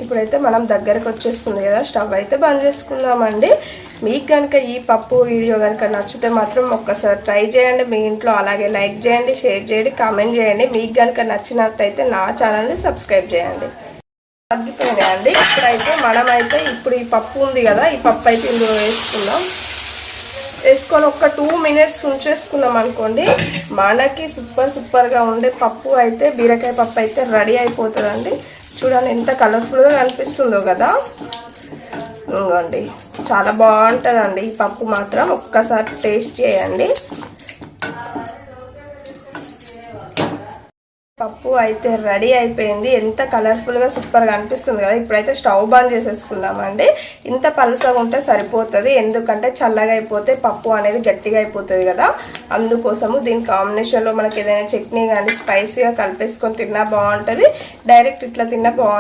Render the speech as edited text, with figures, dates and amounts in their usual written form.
ఇప్పుడైతే మనం దగ్గరకు వచ్చేస్తుంది కదా, స్టవ్ అయితే బంద్ చేసుకుందామండి. మీకు కనుక ఈ పప్పు వీడియో కనుక నచ్చితే మాత్రం ఒక్కసారి ట్రై చేయండి మీ ఇంట్లో. అలాగే లైక్ చేయండి, షేర్ చేయండి, కామెంట్ చేయండి. మీకు కనుక నచ్చినట్టయితే నా ఛానల్ని సబ్స్క్రైబ్ చేయండి. తగ్గిపోయినాయండి. ఇప్పుడైతే మనమైతే ఇప్పుడు ఈ పప్పు ఉంది కదా, ఈ పప్పు అయితే ఇందులో వేసుకుందాం. వేసుకొని ఒక 2 మినిట్స్ ఉంచేసుకున్నాం అనుకోండి, మనకి సూపర్గా ఉండే పప్పు అయితే, బీరకాయ పప్పు అయితే రెడీ అయిపోతుందండి. చూడండి ఎంత కలర్ఫుల్గా కనిపిస్తుందో కదా. ఇంకోండి చాలా బాగుంటుందండి ఈ పప్పు మాత్రం. ఒక్కసారి టేస్ట్ చేయండి. పప్పు అయితే రెడీ అయిపోయింది. ఎంత కలర్ఫుల్గా సూపర్గా అనిపిస్తుంది కదా. ఇప్పుడైతే స్టవ్ బంద్ చేసేసుకుందామండి. ఇంత పలుసగా ఉంటే సరిపోతుంది, ఎందుకంటే చల్లగా అయిపోతే పప్పు అనేది గట్టిగా అయిపోతుంది కదా. అందుకోసము దీని కాంబినేషన్లో మనకి ఏదైనా చట్నీ కానీ స్పైసీగా కలిపేసుకొని తిన్నా బాగుంటుంది, డైరెక్ట్ ఇట్లా తిన్నా బాగుంటుంది.